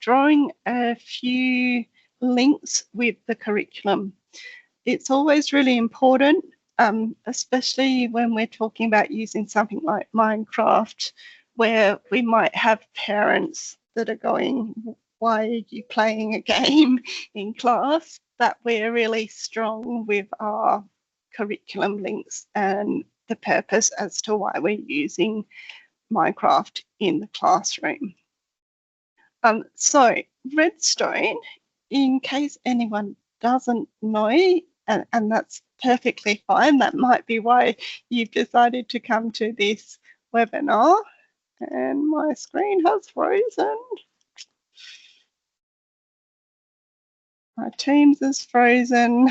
drawing a few links with the curriculum. It's always really important, especially when we're talking about using something like Minecraft, where we might have parents that are going, why are you playing a game in class? That we're really strong with our curriculum links and the purpose as to why we're using Minecraft in the classroom. So Redstone, in case anyone doesn't know, and that's perfectly fine, that might be why you've decided to come to this webinar, and my screen has frozen. My Teams is frozen.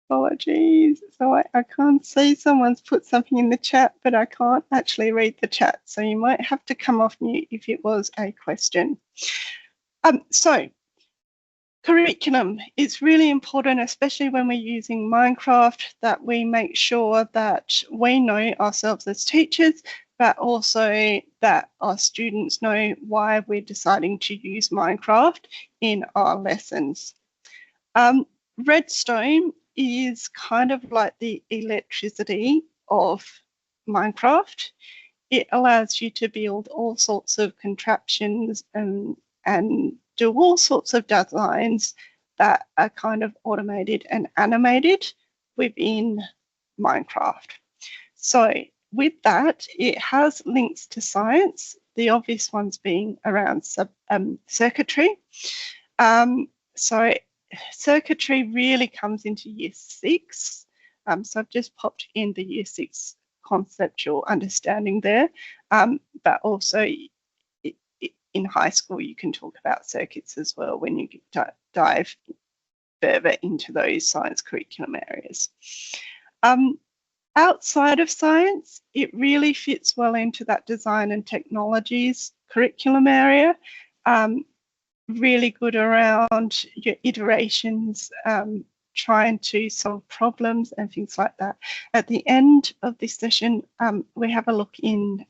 Apologies. So I can't see someone's put something in the chat, but I can't actually read the chat. So you might have to come off mute if it was a question. So curriculum is really important, especially when we're using Minecraft, that we make sure that we know ourselves as teachers, but also that our students know why we're deciding to use Minecraft in our lessons. Redstone is kind of like the electricity of Minecraft. It allows you to build all sorts of contraptions and do all sorts of designs that are kind of automated and animated within Minecraft. So with that, it has links to science, the obvious ones being around circuitry. So circuitry really comes into year 6. So I've just popped in the year 6 conceptual understanding there, but also in high school you can talk about circuits as well when you dive further into those science curriculum areas. Outside of science, it really fits well into that design and technologies curriculum area. Really good around your iterations, trying to solve problems and things like that. At the end of this session, we have a look in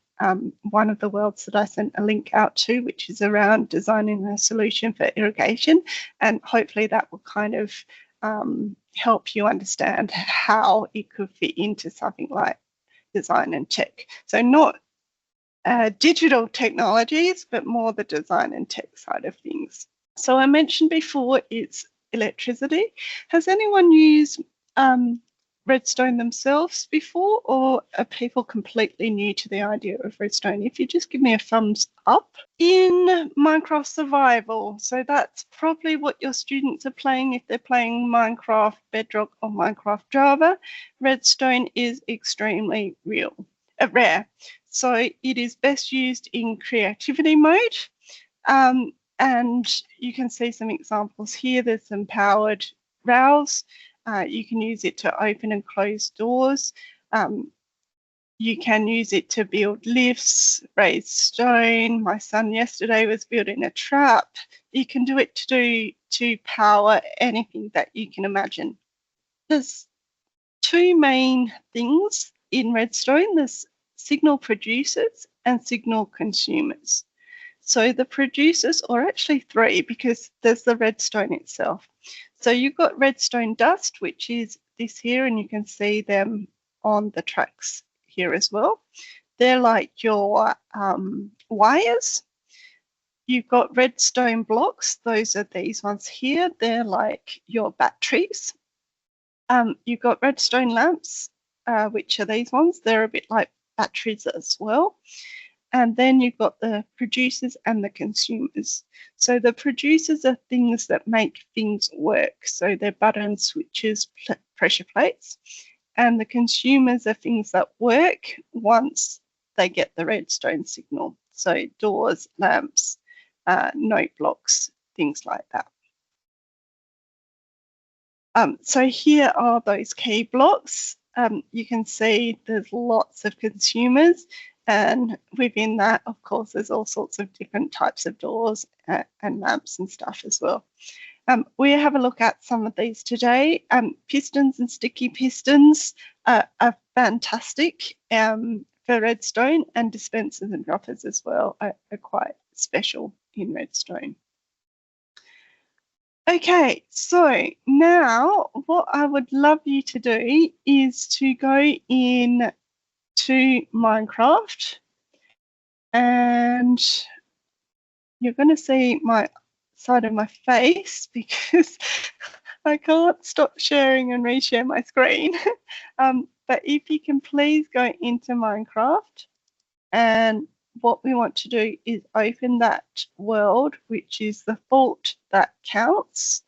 one of the worlds that I sent a link out to, which is around designing a solution for irrigation, and hopefully that will kind of help you understand how it could fit into something like design and tech. So not digital technologies, but more the design and tech side of things. So I mentioned before it's electricity. Has anyone used Redstone themselves before, or are people completely new to the idea of Redstone? If you just give me a thumbs up. In Minecraft Survival, so that's probably what your students are playing if they're playing Minecraft Bedrock or Minecraft Java, Redstone is extremely rare. So it is best used in creativity mode. And you can see some examples here. There's some powered rails. You can use it to open and close doors. You can use it to build lifts, raise stone. My son yesterday was building a trap. You can do it to power anything that you can imagine. There's two main things in Redstone. There's signal producers and signal consumers. So the producers, or actually 3, because there's the redstone itself. So you've got redstone dust, which is this here, and you can see them on the tracks here as well. They're like your wires. You've got redstone blocks. Those are these ones here. They're like your batteries. You've got redstone lamps, which are these ones. They're a bit like batteries as well. And then you've got the producers and the consumers. So the producers are things that make things work. So they're buttons, switches, pressure plates. And the consumers are things that work once they get the redstone signal. So doors, lamps, note blocks, things like that. So here are those key blocks. You can see there's lots of consumers. And within that, of course, there's all sorts of different types of doors and lamps and stuff as well. We have a look at some of these today. Pistons and sticky pistons are fantastic for redstone, and dispensers and droppers as well are quite special in Redstone. Okay, so now what I would love you to do is to go in to Minecraft, and you're going to see my side of my face because I can't stop sharing and reshare my screen. But if you can please go into Minecraft, and what we want to do is open that world, which is the fault that counts,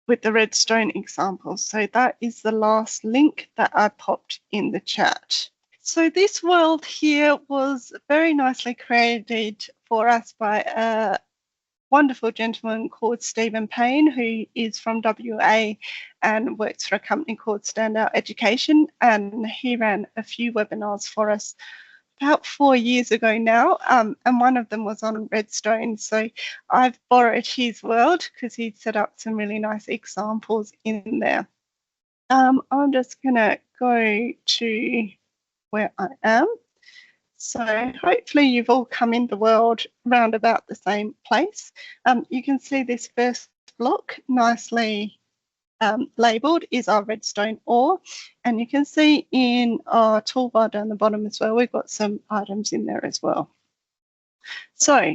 with the redstone example. So that is the last link that I popped in the chat. So this world here was very nicely created for us by a wonderful gentleman called Stephen Payne, who is from WA and works for a company called Standout Education. And he ran a few webinars for us about 4 years ago now, and one of them was on Redstone. So I've borrowed his world because he'd set up some really nice examples in there. I'm just going to go to where I am. So hopefully you've all come in the world round about the same place. You can see this first block nicely labelled is our redstone ore, and you can see in our toolbar down the bottom as well, we've got some items in there as well. So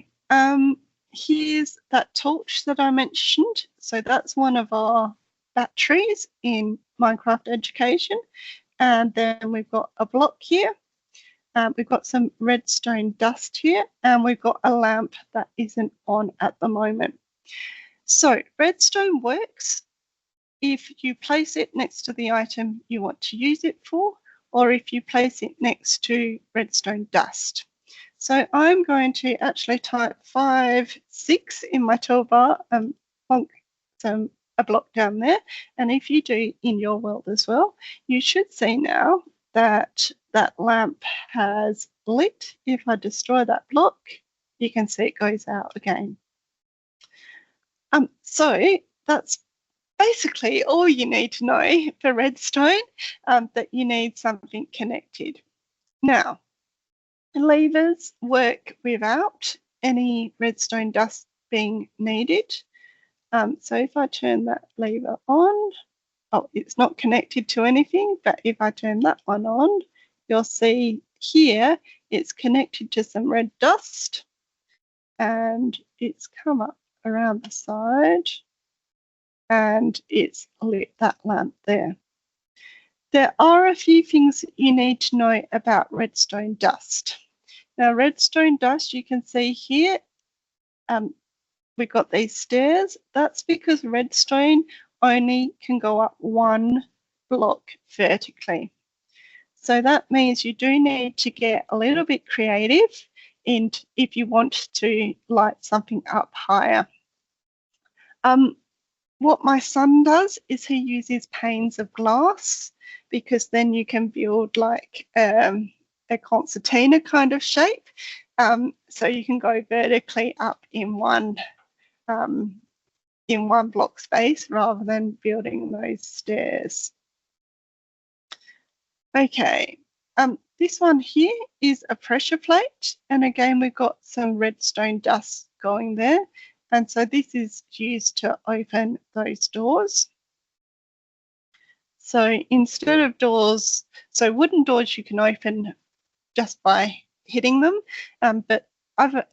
here's that torch that I mentioned. So that's one of our batteries in Minecraft Education, and then we've got a block here. We've got some redstone dust here, and we've got a lamp that isn't on at the moment. So redstone works if you place it next to the item you want to use it for, or if you place it next to redstone dust. So I'm going to actually type 5, 6 in my toolbar, plonk a block down there. And if you do in your world as well, you should see now that that lamp has lit. If I destroy that block, you can see it goes out again. So that's basically all you need to know for redstone, that you need something connected. Now, levers work without any redstone dust being needed. So if I turn that lever on, oh, it's not connected to anything, but if I turn that one on, you'll see here it's connected to some red dust, and it's come up around the side, and it's lit that lamp there. There are a few things you need to know about redstone dust. Now, redstone dust, you can see here, we've got these stairs. That's because redstone only can go up one block vertically. So that means you do need to get a little bit creative if you want to light something up higher. What my son does is he uses panes of glass, because then you can build like a concertina kind of shape. So you can go vertically up in one block space rather than building those stairs. Okay, this one here is a pressure plate, and again we've got some redstone dust going there, and so this is used to open those doors. So instead of doors, so wooden doors you can open just by hitting them, but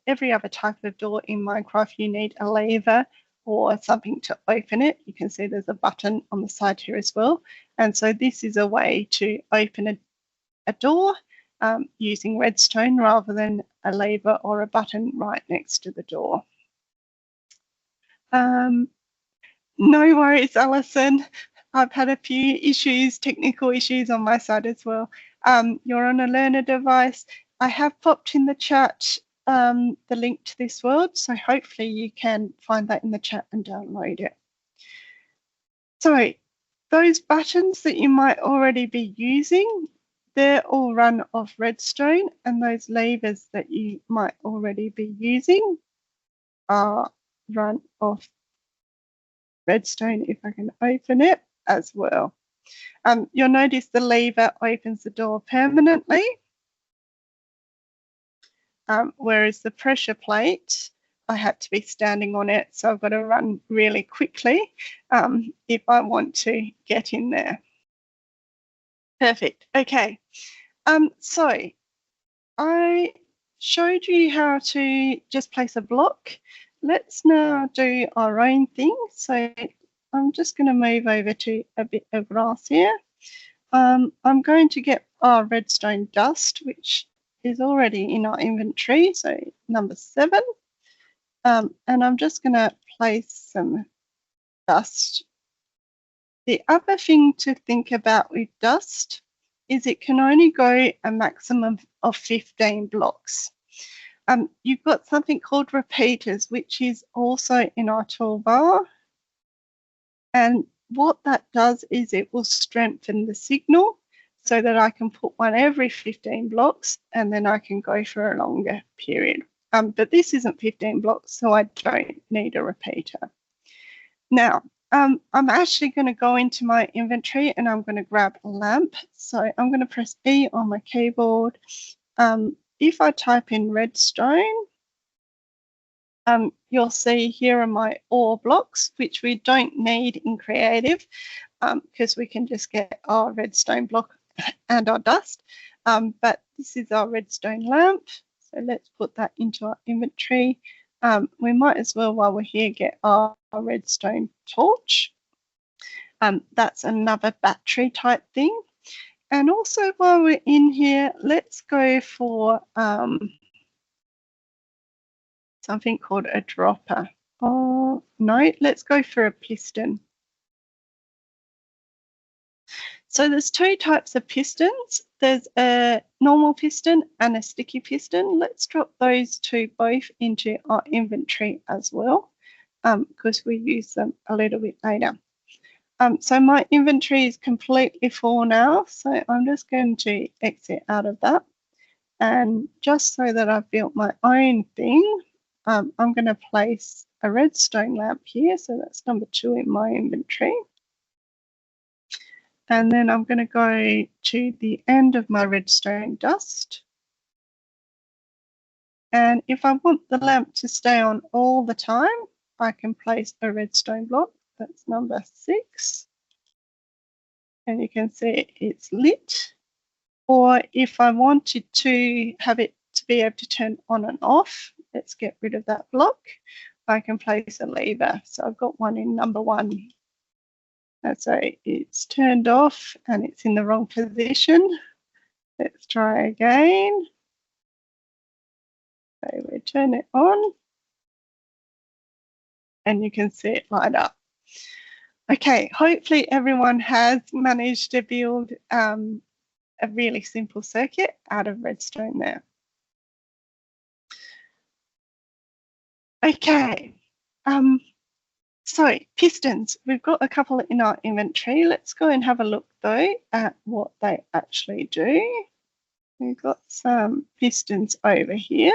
every other type of door in Minecraft you need a lever or something to open it. You can see there's a button on the side here as well, and so this is a way to open a door using redstone rather than a lever or a button right next to the door. No worries, Alison. I've had a few issues, technical issues on my side as well. You're on a learner device. I have popped in the chat the link to this world, so hopefully you can find that in the chat and download it. So those buttons that you might already be using, they're all run off redstone, and those levers that you might already be using are run off redstone. If I can open it as well. You'll notice the lever opens the door permanently, whereas the pressure plate I had to be standing on it, so I've got to run really quickly if I want to get in there. Perfect. Okay. So I showed you how to just place a block. Let's now do our own thing. So I'm just going to move over to a bit of grass here. I'm going to get our redstone dust, which is already in our inventory, so number 7. And I'm just going to place some dust. The other thing to think about with dust is it can only go a maximum of 15 blocks. You've got something called repeaters, which is also in our toolbar. And what that does is it will strengthen the signal so that I can put one every 15 blocks and then I can go for a longer period. But this isn't 15 blocks, so I don't need a repeater. Now, I'm actually going to go into my inventory and I'm going to grab a lamp. So I'm going to press E on my keyboard. If I type in redstone, you'll see here are my ore blocks, which we don't need in creative because we can just get our redstone block and our dust. But this is our redstone lamp. So let's put that into our inventory. We might as well, while we're here, get our redstone torch. That's another battery type thing. And also while we're in here, let's go for something called a dropper. Oh, no, let's go for a piston. So there's 2 types of pistons. There's a normal piston and a sticky piston. Let's drop those 2 both into our inventory as well, because we use them a little bit later. So my inventory is completely full now, so I'm just going to exit out of that. And just so that I've built my own thing, I'm going to place a redstone lamp here, so that's number 2 in my inventory. And then I'm going to go to the end of my redstone dust. And if I want the lamp to stay on all the time, I can place a redstone block. That's number 6. And you can see it's lit. Or if I wanted to have it to be able to turn on and off, let's get rid of that block. I can place a lever. So I've got one in number 1. And so it's turned off and it's in the wrong position. Let's try again. So we turn it on and you can see it light up. Okay, hopefully everyone has managed to build a really simple circuit out of redstone there. Okay, so pistons, we've got a couple in our inventory. Let's go and have a look though at what they actually do. We've got some pistons over here.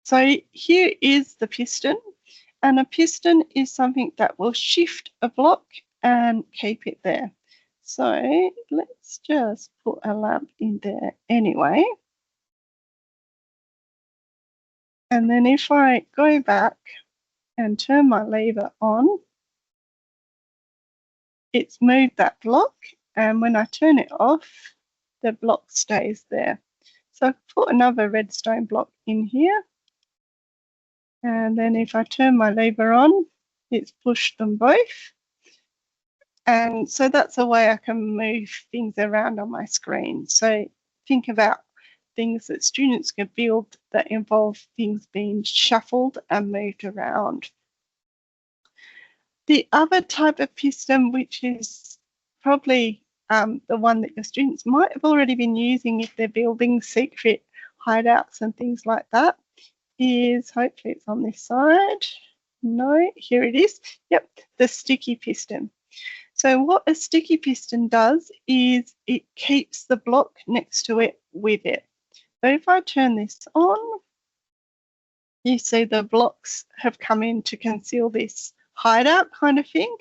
So here is the piston, and a piston is something that will shift a block and keep it there. So let's just put a lamp in there anyway. And then if I go back and turn my lever on, it's moved that block, and when I turn it off, the block stays there. So I put another redstone block in here, and then if I turn my lever on, it's pushed them both. And so that's a way I can move things around on my screen. So think about things that students can build that involve things being shuffled and moved around. The other type of piston, which is probably the one that your students might have already been using if they're building secret hideouts and things like that, is, hopefully it's on this side. No, here it is. Yep, the sticky piston. So what a sticky piston does is it keeps the block next to it with it. So if I turn this on, you see the blocks have come in to conceal this hideout kind of thing.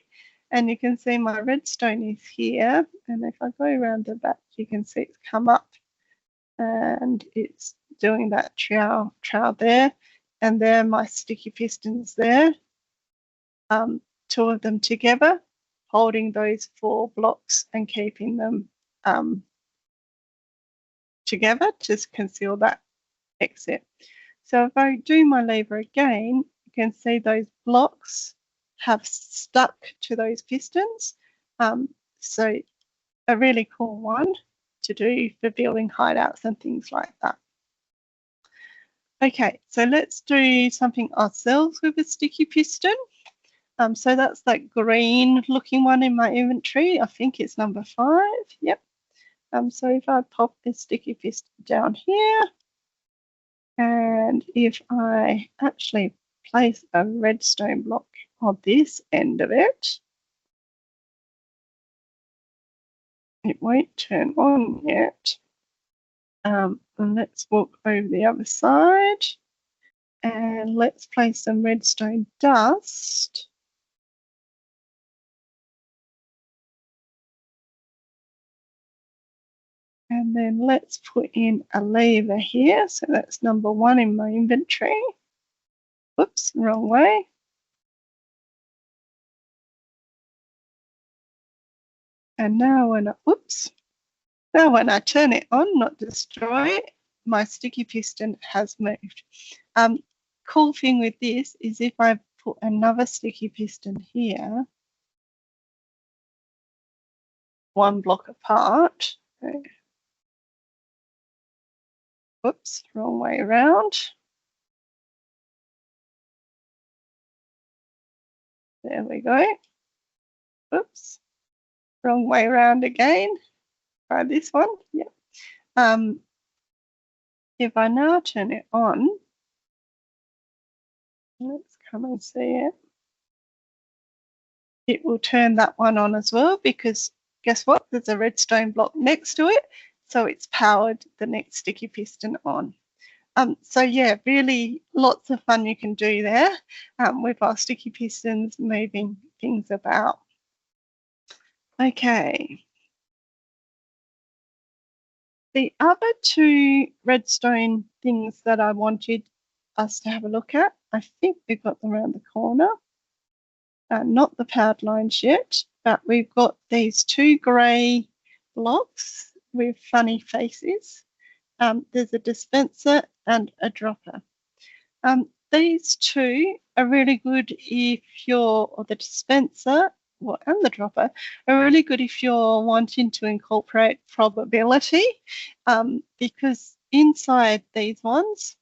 And you can see my redstone is here. And if I go around the back, you can see it's come up and it's doing that trowel there, and there are my sticky pistons there, 2 of them together, holding those 4 blocks and keeping them together to conceal that exit. So if I do my lever again, you can see those blocks have stuck to those pistons. So a really cool one to do for building hideouts and things like that. Okay, so let's do something ourselves with a sticky piston. So that's that green looking one in my inventory. I think it's number 5. Yep. So if I pop the sticky piston down here, and if I actually place a redstone block on this end of it, it won't turn on yet. And let's walk over the other side, and let's place some redstone dust. And then let's put in a lever here. So that's number 1 in my inventory. Whoops, wrong way. And now when I turn it on, not destroy it, my sticky piston has moved. Cool thing with this is if I put another sticky piston here, 1 block apart. Whoops, wrong way around. There we go. Oops, wrong way around again. Try this one. Yep. If I now turn it on, let's come and see it. It will turn that one on as well, because guess what? There's a redstone block next to it, so it's powered the next sticky piston on. So yeah, really lots of fun you can do there with our sticky pistons, moving things about. Okay. The other 2 redstone things that I wanted us to have a look at, I think we've got them around the corner. Not the powered lines yet, but we've got these 2 grey blocks with funny faces. There's a dispenser and a dropper. These 2 are really good if or the dispenser and the dropper are really good if you're wanting to incorporate probability, because inside these ones,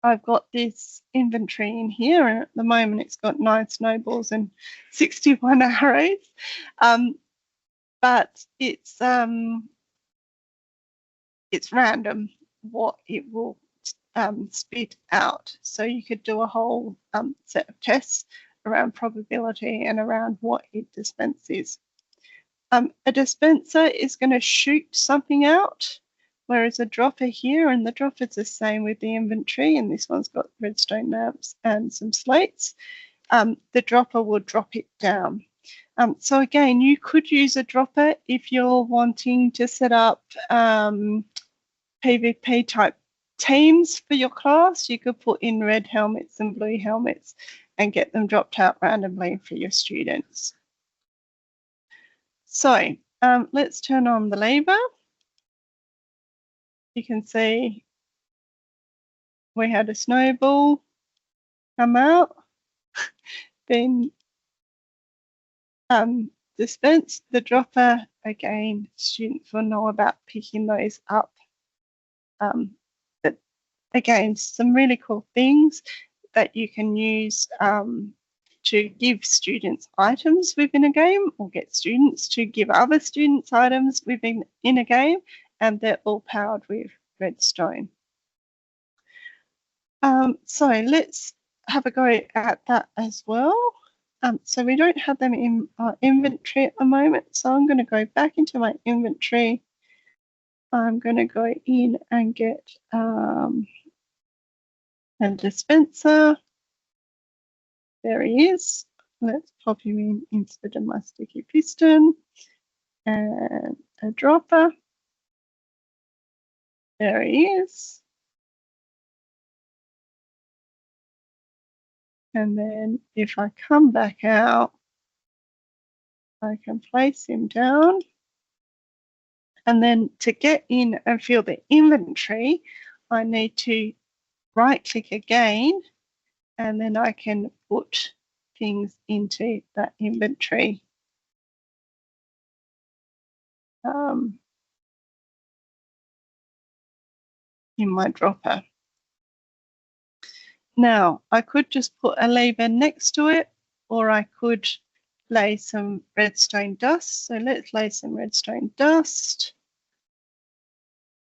I've got this inventory in here, and at the moment it's got 9 snowballs and 61 arrows, but it's random what it will spit out. So you could do a whole set of tests around probability and around what it dispenses. A dispenser is going to shoot something out, whereas a dropper here, and the dropper's the same with the inventory, and this one's got redstone lamps and some slates, the dropper will drop it down. So again, you could use a dropper if you're wanting to set up PvP type teams for your class. You could put in red helmets and blue helmets and get them dropped out randomly for your students. So let's turn on the lever. You can see we had a snowball come out, then dispense the dropper. Again, students will know about picking those up. But again, some really cool things that you can use to give students items within a game, or get students to give other students items within a game, and they're all powered with redstone. So let's have a go at that as well. So we don't have them in our inventory at the moment, so I'm going to go back into my inventory. I'm going to go in and get a dispenser. There he is. Let's pop him in instead of my sticky piston, and a dropper. There he is. And then if I come back out, I can place him down. And then to get in and fill the inventory, I need to right click again, and then I can put things into that inventory. In my dropper. Now, I could just put a lever next to it, or I could lay some redstone dust. So let's lay some redstone dust.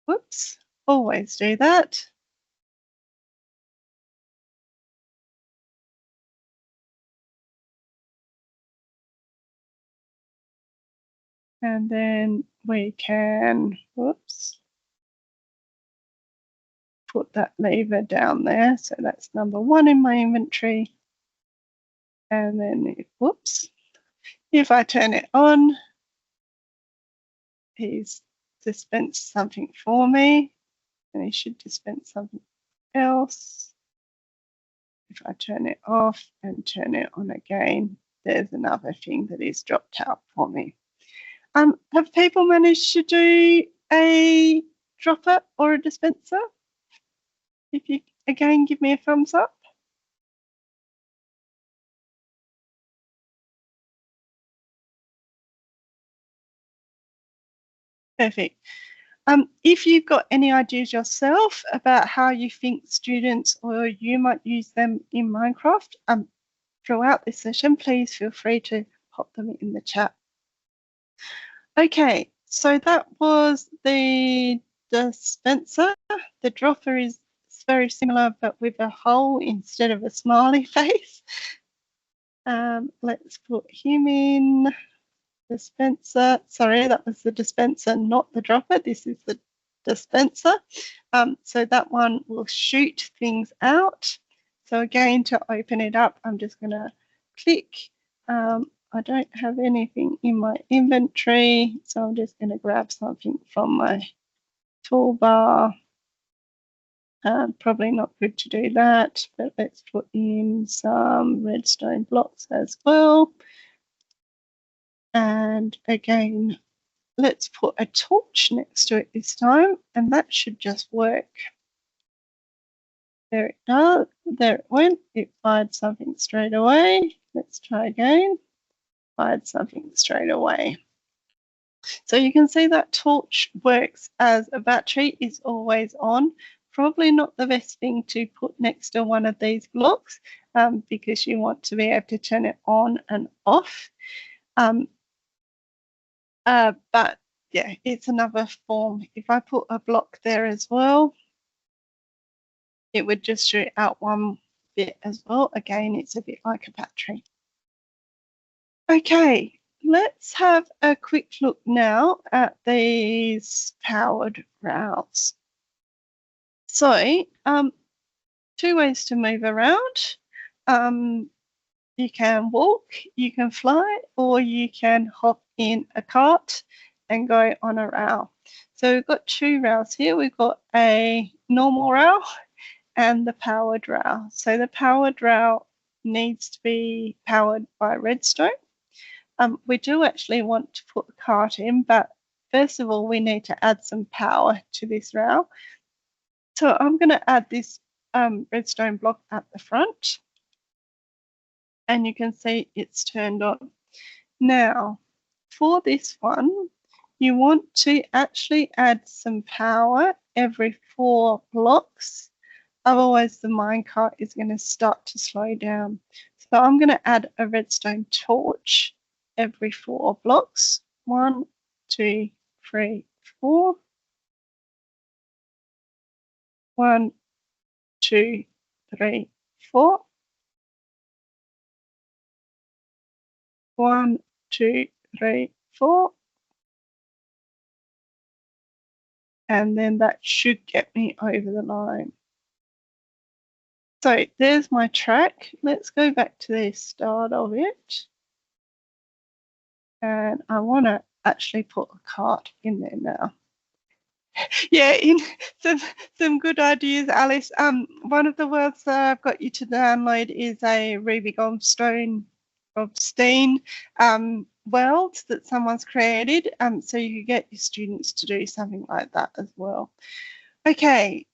Whoops, always do that. And then we can, whoops, put that lever down there. So that's number 1 in my inventory. And then, whoops, if I turn it on, he's dispensed something for me, and he should dispense something else. If I turn it off and turn it on again, there's another thing that is dropped out for me. Have people managed to do a dropper or a dispenser? If you, again, give me a thumbs up. Perfect. If you've got any ideas yourself about how you think students or you might use them in Minecraft throughout this session, please feel free to pop them in the chat. Okay, so that was the dispenser. The dropper is very similar, but with a hole instead of a smiley face. Let's put him in. Dispenser. Sorry, that was the dispenser, not the dropper. This is the dispenser. So that one will shoot things out. So again, to open it up, I'm just going to click. I don't have anything in my inventory, so I'm just going to grab something from my toolbar. Probably not good to do that, but let's put in some redstone blocks as well. And again, let's put a torch next to it this time, and that should just work. There it does. There it went. It fired something straight away. Let's try again. Fired something straight away. So you can see that torch works as a battery, is always on. Probably not the best thing to put next to one of these blocks because you want to be able to turn it on and off. But yeah, it's another form. If I put a block there as well, it would just shoot out one bit as well. Again, it's a bit like a battery. Okay, let's have a quick look now at these powered rails. So, 2 ways to move around. You can walk, you can fly, or you can hop in a cart and go on a rail. So we've got 2 rails here. We've got a normal rail and the powered rail. So the powered rail needs to be powered by redstone. We do actually want to put a cart in, but first of all, we need to add some power to this rail. So I'm going to add this redstone block at the front, and you can see it's turned on. Now, for this one, you want to actually add some power every 4 blocks. Otherwise, the minecart is going to start to slow down. So I'm going to add a redstone torch every 4 blocks. 1, 2, 3, 4. 1, 2, 3, 4. 1, 2, 3, 4. And then that should get me over the line. So there's my track. Let's go back to the start of it. And I want to actually put a cart in there now. Yeah, in some good ideas, Alice. One of the worlds that I've got you to download is a Ruby Goldstein world that someone's created. So you can get your students to do something like that as well. Okay,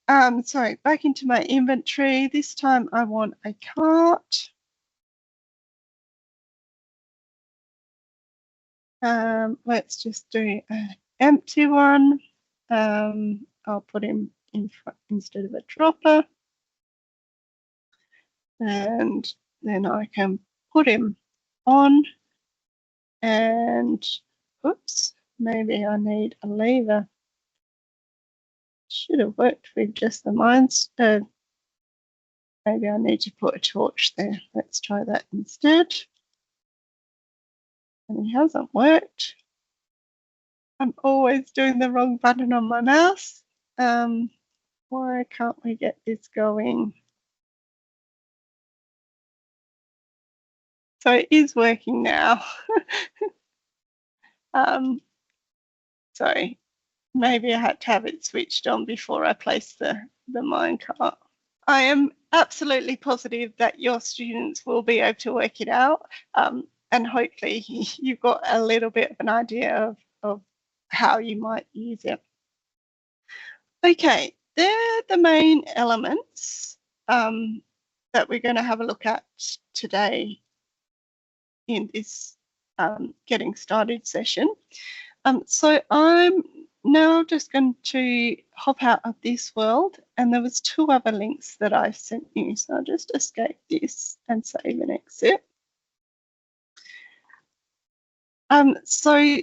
sorry, back into my inventory. This time I want a cart. Let's just do an empty one. I'll put him in front instead of a dropper. And then I can put him on, and oops, maybe I need a lever. Should have worked with just the mines. Maybe I need to put a torch there. Let's try that instead. And it hasn't worked. I'm always doing the wrong button on my mouse. Why can't we get this going? So it is working now. Sorry, maybe I had to have it switched on before I placed the minecart. I am absolutely positive that your students will be able to work it out, and hopefully you've got a little bit of an idea of how you might use it. Okay, they're the main elements that we're going to have a look at today in this getting started session. So I'm now just going to hop out of this world, and there was 2 other links that I sent you. So I'll just escape this and save and exit. So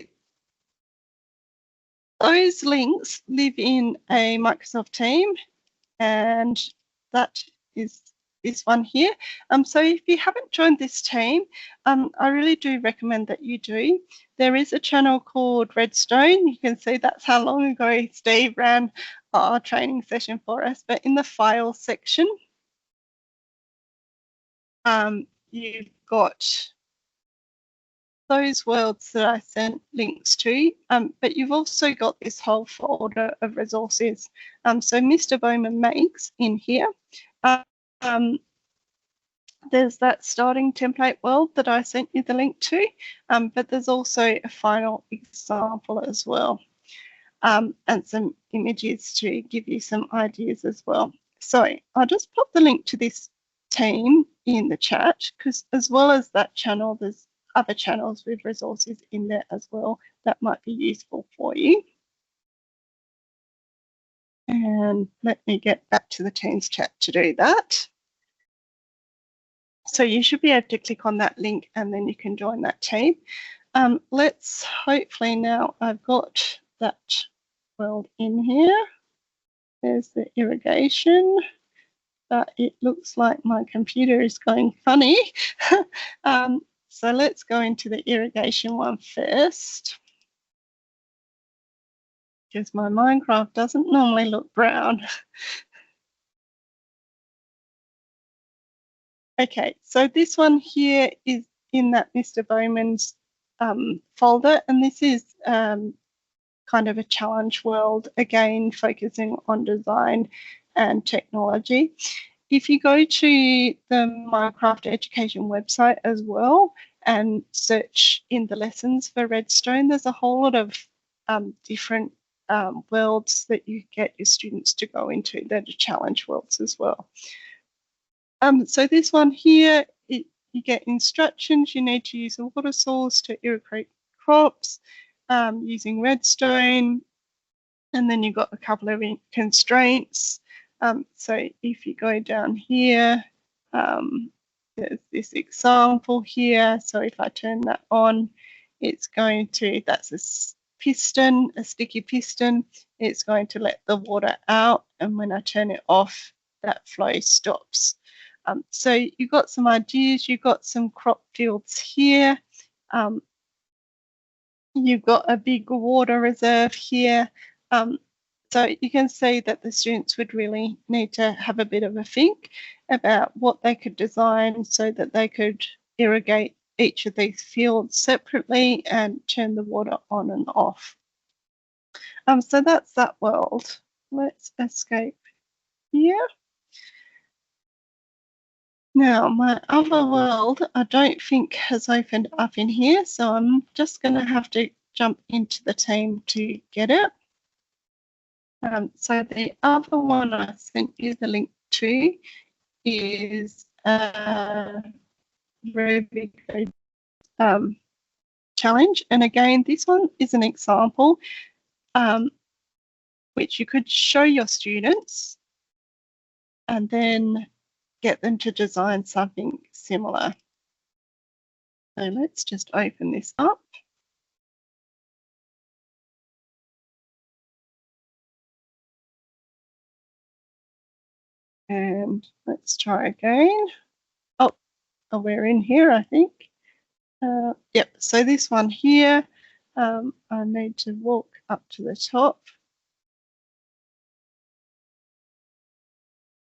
those links live in a Microsoft team, and that is this one here. So if you haven't joined this team, I really do recommend that you do. There is a channel called Redstone. You can see that's how long ago Steve ran our training session for us. But in the file section, you've got those worlds that I sent links to, but you've also got this whole folder of resources. So Mr. Bowman makes in here. There's that starting template world that I sent you the link to, but there's also a final example as well, and some images to give you some ideas as well. So I'll just pop the link to this team in the chat, because as well as that channel, there's other channels with resources in there as well that might be useful for you. And let me get back to the Teams chat to do that. So you should be able to click on that link and then you can join that team. Let's hopefully now I've got that world in here. There's the irrigation, but it looks like my computer is going funny. So let's go into the irrigation one first, because my Minecraft doesn't normally look brown. Okay, so this one here is in that Mr. Bowman's folder, and this is kind of a challenge world, again focusing on design and technology. If you go to the Minecraft education website as well and search in the lessons for Redstone, there's a whole lot of different worlds that you get your students to go into that are challenge worlds as well. So this one here, you get instructions. You need to use a water source to irrigate crops using redstone, and then you've got a couple of constraints. So if you go down here, there's this example here. So if I turn that on, it's going to, that's a piston, a sticky piston. It's going to let the water out, and when I turn it off, that flow stops. So you've got some ideas, you've got some crop fields here. You've got a big water reserve here. So you can see that the students would really need to have a bit of a think about what they could design so that they could irrigate each of these fields separately and turn the water on and off. So that's that world. Let's escape here. Now, my other world, I don't think has opened up in here, so I'm just going to have to jump into the team to get it. So the other one I sent you the link to is Ruby challenge. And again, this one is an example which you could show your students and then get them to design something similar. So let's just open this up. And let's try again. Oh, we're in here, I think. Yep, so this one here, I need to walk up to the top.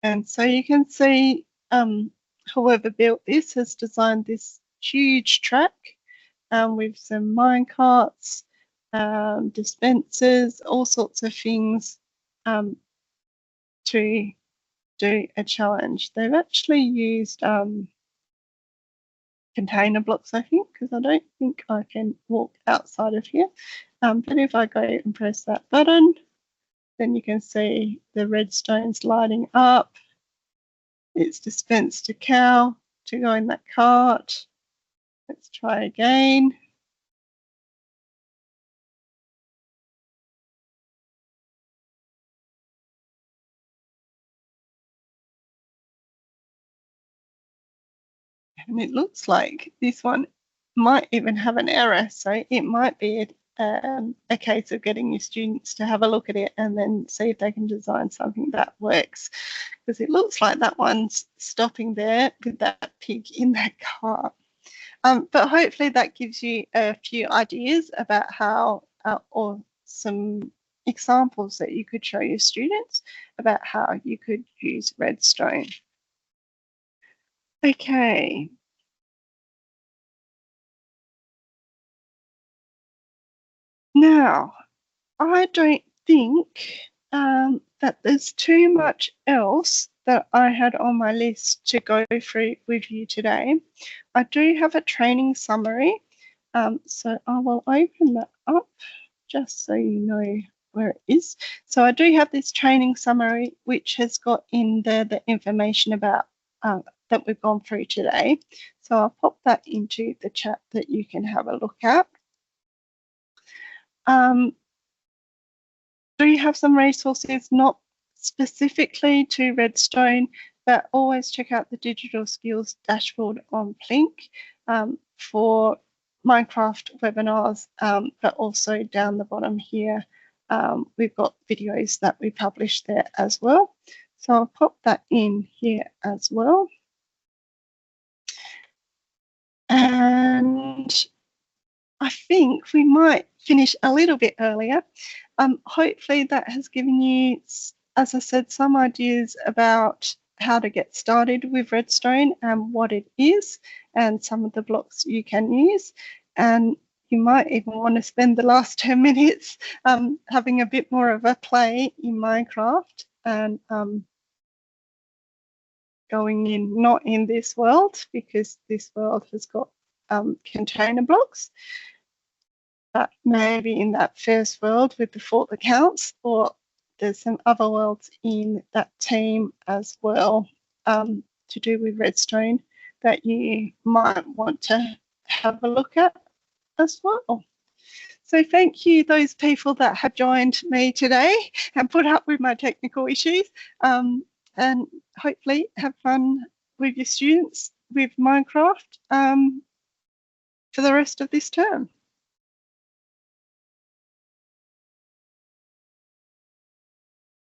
And so you can see whoever built this has designed this huge track with some mine carts, dispensers, all sorts of things to do a challenge. They've actually used container blocks, I think, because I don't think I can walk outside of here. But if I go and press that button, then you can see the redstones lighting up. It's dispensed a cow to go in that cart. Let's try again. And it looks like this one might even have an error. So it might be a case of getting your students to have a look at it and then see if they can design something that works. Because it looks like that one's stopping there with that pig in that cart. But hopefully that gives you a few ideas about how, or some examples that you could show your students about how you could use Redstone. Okay. Now, I don't think that there's too much else that I had on my list to go through with you today. I do have a training summary, so I will open that up just so you know where it is. So I do have this training summary which has got in there the information about that we've gone through today. So I'll pop that into the chat that you can have a look at. Do you have some resources, not specifically to Redstone, but always check out the digital skills dashboard on Plink for Minecraft webinars, but also down the bottom here, we've got videos that we publish there as well. So I'll pop that in here as well. And I think we might finish a little bit earlier. Hopefully that has given you, as I said, some ideas about how to get started with Redstone and what it is and some of the blocks you can use. And you might even want to spend the last 10 minutes having a bit more of a play in Minecraft and going in, not in this world, because this world has got container blocks. But maybe in that first world with the fort that counts, or there's some other worlds in that team as well to do with Redstone that you might want to have a look at as well. So thank you those people that have joined me today and put up with my technical issues, and hopefully have fun with your students with Minecraft for the rest of this term.